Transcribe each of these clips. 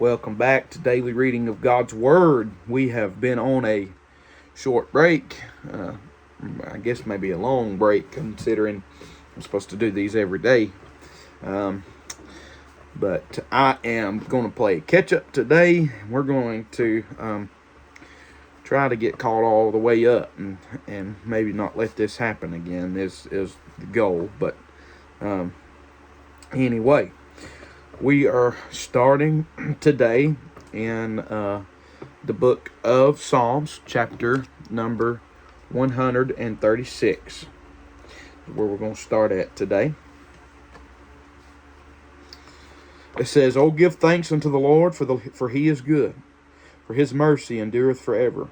Welcome back to daily reading of God's Word. We have been on a short break. I guess maybe a long break, considering I'm supposed to do these every day. But I am going to play catch up today. We're going to try to get caught all the way up and maybe not let this happen again is the goal. But anyway, we are starting today in the book of Psalms, chapter number 136, where we're going to start at today. It says, "Oh, give thanks unto the Lord, for he is good, for his mercy endureth forever.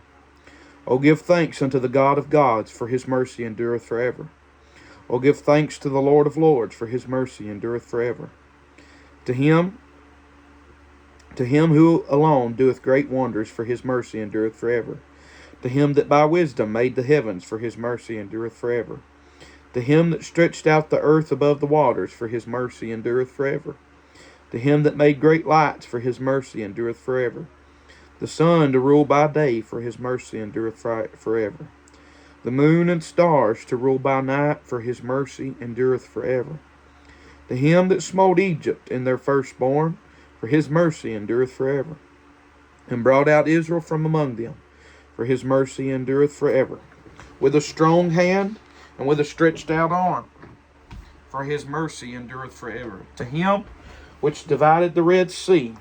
Oh, give thanks unto the God of gods, for his mercy endureth forever. Oh, give thanks to the Lord of lords, for his mercy endureth forever. To him who alone doeth great wonders, for his mercy endureth forever. To him that by wisdom made the heavens, for his mercy endureth forever. To him that stretched out the earth above the waters, for his mercy endureth forever. To him that made great lights, for his mercy endureth forever. The sun to rule by day, for his mercy endureth forever. The moon and stars to rule by night, for his mercy endureth forever. To him that smote Egypt in their firstborn, for his mercy endureth forever. And brought out Israel from among them, for his mercy endureth forever. With a strong hand and with a stretched out arm, for his mercy endureth forever. To him which divided the Red Sea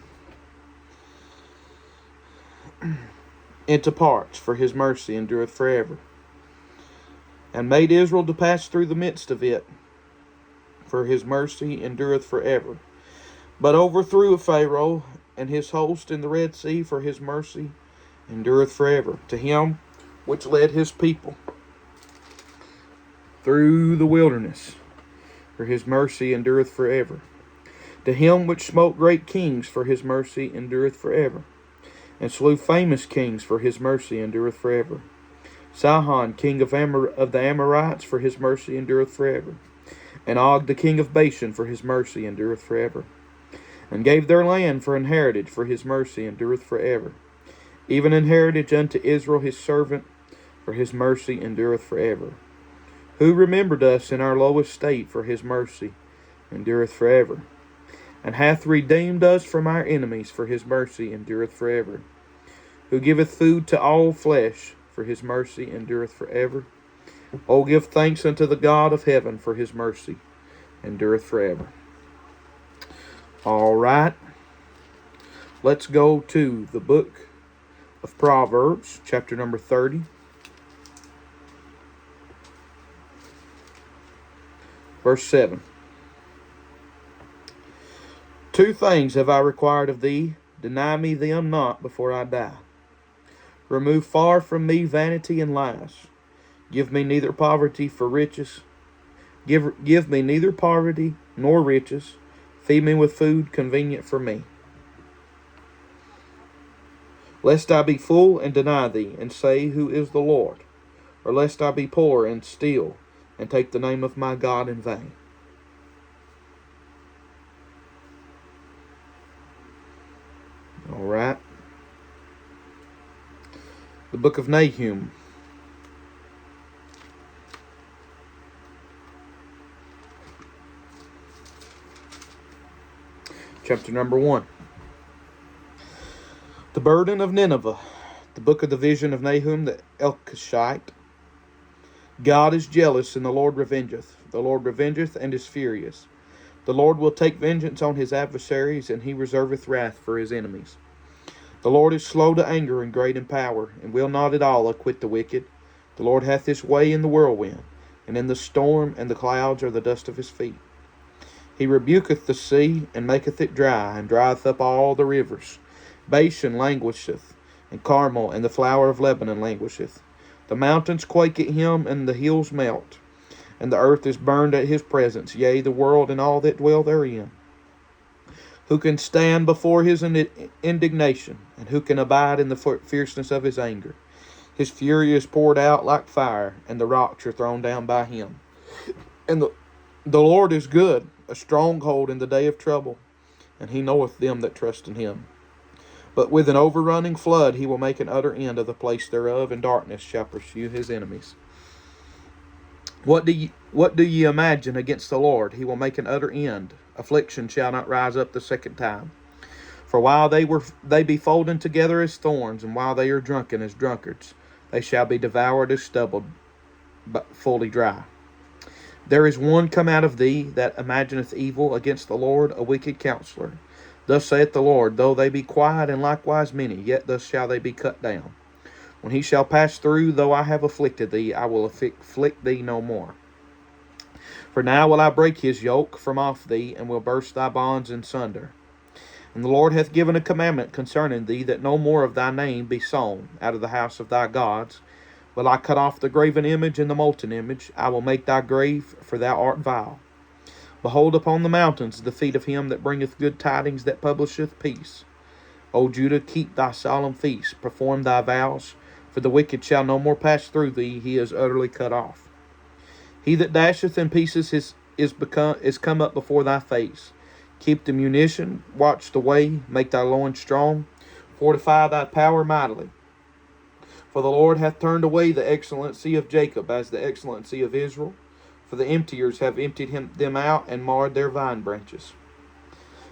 into parts, for his mercy endureth forever. And made Israel to pass through the midst of it, for his mercy endureth forever. But overthrew Pharaoh and his host in the Red Sea, for his mercy endureth forever. To him which led his people through the wilderness, for his mercy endureth forever. To him which smote great kings, for his mercy endureth forever. And slew famous kings, for his mercy endureth forever. Sihon, king of the Amorites, for his mercy endureth forever. And Og, the king of Bashan, for his mercy endureth forever. And gave their land for an heritage, for his mercy endureth forever. Even an heritage unto Israel his servant, for his mercy endureth forever. Who remembered us in our low estate, for his mercy endureth forever. And hath redeemed us from our enemies, for his mercy endureth forever. Who giveth food to all flesh, for his mercy endureth forever. Oh, give thanks unto the God of heaven, for his mercy endureth forever." All right, let's go to the book of Proverbs, chapter number 30, verse 7. "Two things have I required of thee, deny me them not before I die. Remove far from me vanity and lies. Give me neither poverty for riches. Give me neither poverty nor riches. Feed me with food convenient for me. Lest I be full and deny thee, and say, Who is the Lord? Or lest I be poor and steal, and take the name of my God in vain." All right. The book of Nahum, chapter number 1. The burden of Nineveh, the book of the vision of Nahum the Elkoshite. God is jealous, and the Lord revengeth. The Lord revengeth, and is furious. The Lord will take vengeance on his adversaries, and he reserveth wrath for his enemies. The Lord is slow to anger and great in power, and will not at all acquit the wicked. The Lord hath his way in the whirlwind, and in the storm, and the clouds are the dust of his feet. He rebuketh the sea, and maketh it dry, and drieth up all the rivers. Bashan languisheth, and Carmel and the flower of Lebanon languisheth. The mountains quake at him, and the hills melt, and the earth is burned at his presence, yea, the world and all that dwell therein. Who can stand before his indignation, and who can abide in the fierceness of his anger? His fury is poured out like fire, and the rocks are thrown down by him. And the Lord is good, a stronghold in the day of trouble, and he knoweth them that trust in him. But with an overrunning flood he will make an utter end of the place thereof, and darkness shall pursue his enemies. What do ye imagine against the Lord? He will make an utter end. Affliction shall not rise up the second time. For while they be folded together as thorns, and while they are drunken as drunkards, they shall be devoured as stubble, but fully dry. There is one come out of thee that imagineth evil against the Lord, a wicked counselor. Thus saith the Lord, though they be quiet and likewise many, yet thus shall they be cut down. When he shall pass through, though I have afflicted thee, I will afflict thee no more. For now will I break his yoke from off thee, and will burst thy bonds in sunder. And the Lord hath given a commandment concerning thee, that no more of thy name be sown out of the house of thy gods. Will I cut off the graven image and the molten image? I will make thy grave, for thou art vile. Behold upon the mountains the feet of him that bringeth good tidings, that publisheth peace. O Judah, keep thy solemn feasts, perform thy vows, for the wicked shall no more pass through thee, he is utterly cut off. He that dasheth in pieces is come up before thy face. Keep the munition, watch the way, make thy loins strong, fortify thy power mightily. For the Lord hath turned away the excellency of Jacob as the excellency of Israel. For the emptiers have emptied them out, and marred their vine branches.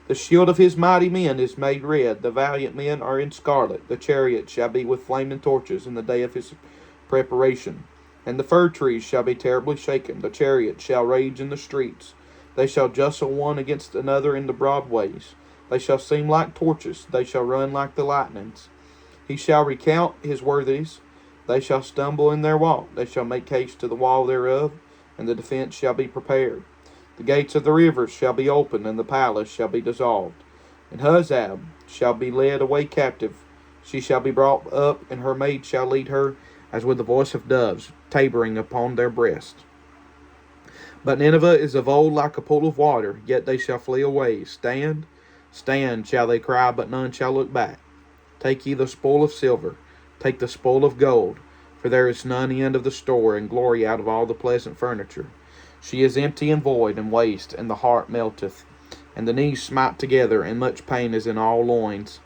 The shield of his mighty men is made red, the valiant men are in scarlet. The chariot shall be with flaming torches in the day of his preparation. And the fir trees shall be terribly shaken. The chariots shall rage in the streets. They shall justle one against another in the broad ways. They shall seem like torches. They shall run like the lightnings. He shall recount his worthies. They shall stumble in their walk. They shall make haste to the wall thereof, and the defense shall be prepared. The gates of the rivers shall be opened, and the palace shall be dissolved. And Huzzab shall be led away captive. She shall be brought up, and her maid shall lead her, as with the voice of doves, tabering upon their breasts. But Nineveh is of old like a pool of water, yet they shall flee away. Stand, stand, shall they cry, but none shall look back. Take ye the spoil of silver, take the spoil of gold, for there is none end of the store, and glory out of all the pleasant furniture. She is empty and void and waste, and the heart melteth, and the knees smite together, and much pain is in all loins,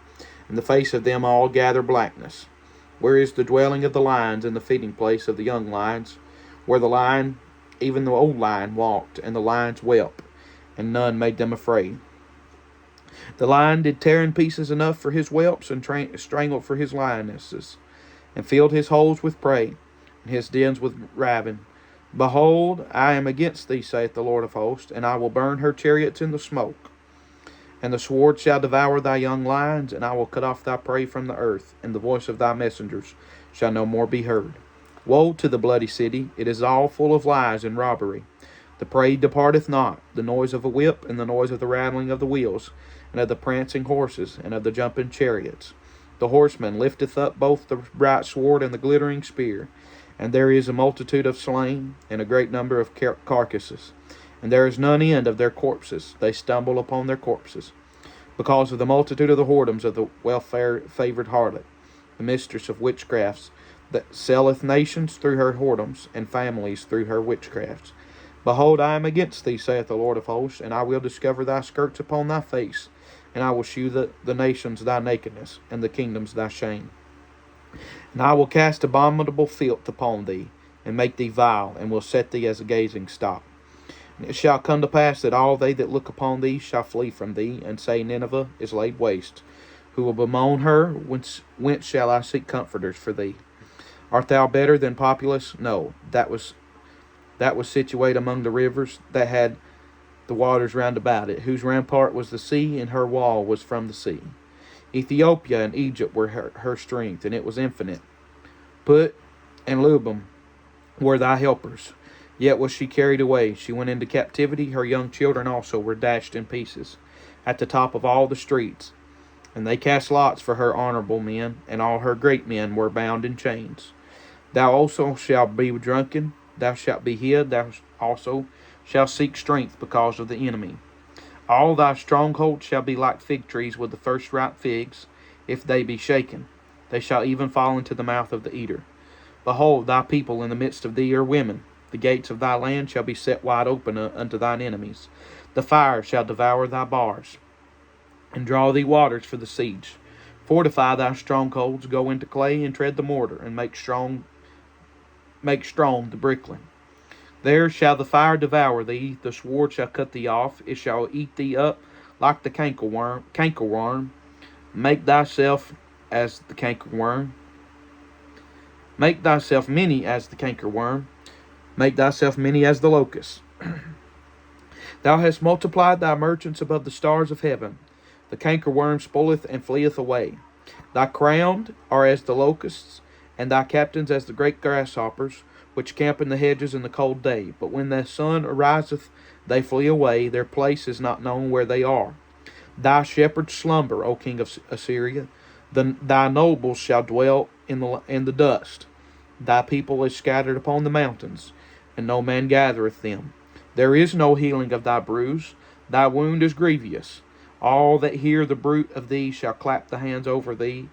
and the face of them all gather blackness. Where is the dwelling of the lions, and the feeding place of the young lions? Where the lion, even the old lion, walked, and the lions wept, and none made them afraid. The lion did tear in pieces enough for his whelps, and strangled for his lionesses, and filled his holes with prey, and his dens with ravin. Behold, I am against thee, saith the Lord of hosts, and I will burn her chariots in the smoke. And the sword shall devour thy young lions, and I will cut off thy prey from the earth, and the voice of thy messengers shall no more be heard. Woe to the bloody city! It is all full of lies and robbery. The prey departeth not, the noise of a whip, and the noise of the rattling of the wheels, and of the prancing horses, and of the jumping chariots. The horseman lifteth up both the bright sword and the glittering spear. And there is a multitude of slain, and a great number of carcasses. And there is none end of their corpses. They stumble upon their corpses. Because of the multitude of the whoredoms of the well-favoured harlot, the mistress of witchcrafts, that selleth nations through her whoredoms, and families through her witchcrafts. Behold, I am against thee, saith the Lord of hosts, and I will discover thy skirts upon thy face, and I will shew the nations thy nakedness, and the kingdoms thy shame. And I will cast abominable filth upon thee, and make thee vile, and will set thee as a gazing stock. And it shall come to pass that all they that look upon thee shall flee from thee, and say, Nineveh is laid waste. Who will bemoan her? Whence shall I seek comforters for thee? Art thou better than Populus? No, that was situate among the rivers that had the waters round about it, whose rampart was the sea, and her wall was from the sea. Ethiopia and Egypt were her strength, and it was infinite. Put and Lubim were thy helpers. Yet was she carried away. She went into captivity. Her young children also were dashed in pieces at the top of all the streets. And they cast lots for her honorable men, and all her great men were bound in chains. Thou also shalt be drunken, thou shalt be hid, thou also shalt seek strength because of the enemy. All thy strongholds shall be like fig trees with the first ripe figs. If they be shaken, they shall even fall into the mouth of the eater. Behold, thy people in the midst of thee are women. The gates of thy land shall be set wide open unto thine enemies. The fire shall devour thy bars, and draw thee waters for the siege. Fortify thy strongholds, go into clay, and tread the mortar, and make strong the brickling. There shall the fire devour thee, the sword shall cut thee off, it shall eat thee up like the cankerworm. Make thyself as the cankerworm. Make thyself many as the cankerworm. Make thyself many as the locust. Thou hast multiplied thy merchants above the stars of heaven. The cankerworm spoileth and fleeth away. Thy crowned are as the locusts, and thy captains as the great grasshoppers, which camp in the hedges in the cold day. But when the sun ariseth, they flee away. Their place is not known where they are. Thy shepherds slumber, O king of Assyria. Thy nobles shall dwell in the dust. Thy people is scattered upon the mountains, and no man gathereth them. There is no healing of thy bruise. Thy wound is grievous. All that hear the bruit of thee shall clap the hands over thee.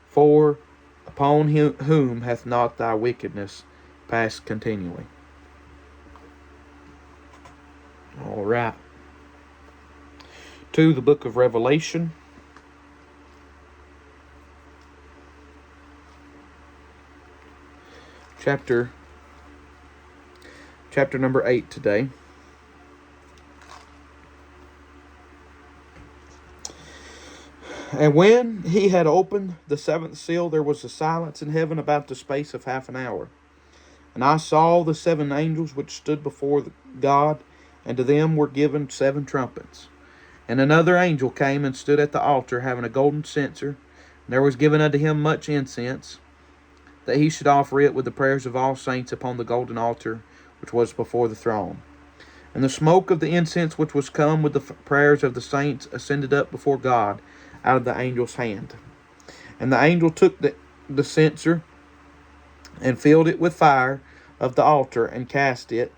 For upon whom hath not thy wickedness passed continually? All right. To the book of Revelation. Chapter number 8 today. And when he had opened the seventh seal, there was a silence in heaven about the space of half an hour. And I saw the 7 angels which stood before God, and to them were given 7 trumpets. And another angel came and stood at the altar, having a golden censer. And there was given unto him much incense, that he should offer it with the prayers of all saints upon the golden altar which was before the throne. And the smoke of the incense which was come with the prayers of the saints ascended up before God out of the angel's hand. And the angel took the censer and filled it with fire of the altar and cast it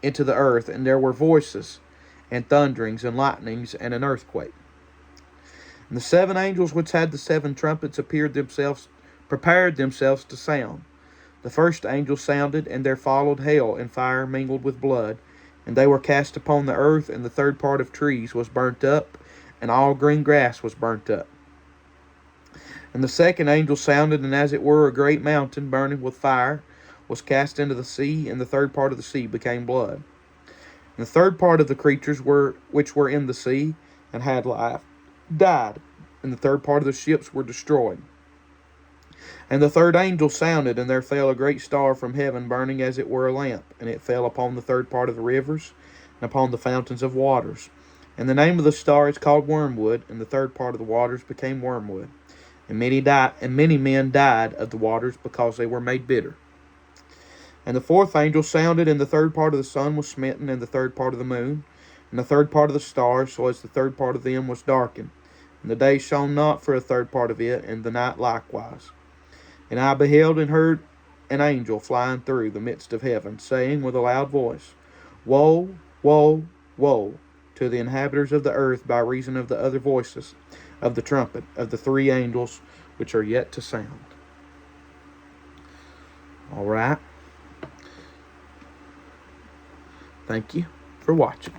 into the earth. And there were voices and thunderings and lightnings and an earthquake. And the 7 angels which had the 7 trumpets prepared themselves to sound. The first angel sounded, and there followed hail and fire mingled with blood, and they were cast upon the earth, and the third part of trees was burnt up, and all green grass was burnt up. And the second angel sounded, and as it were a great mountain burning with fire was cast into the sea, and the third part of the sea became blood. And the third part of the creatures which were in the sea and had life died, and the third part of the ships were destroyed. And the third angel sounded, and there fell a great star from heaven, burning as it were a lamp, and it fell upon the third part of the rivers, and upon the fountains of waters. And the name of the star is called Wormwood, and the third part of the waters became wormwood. And many men died of the waters, because they were made bitter. And the fourth angel sounded, and the third part of the sun was smitten, and the third part of the moon, and the third part of the stars, so as the third part of them was darkened. And the day shone not for a third part of it, and the night likewise. And I beheld and heard an angel flying through the midst of heaven, saying with a loud voice, Woe, woe, woe, to the inhabitants of the earth, by reason of the other voices of the trumpet of the 3 angels which are yet to sound. All right. Thank you for watching.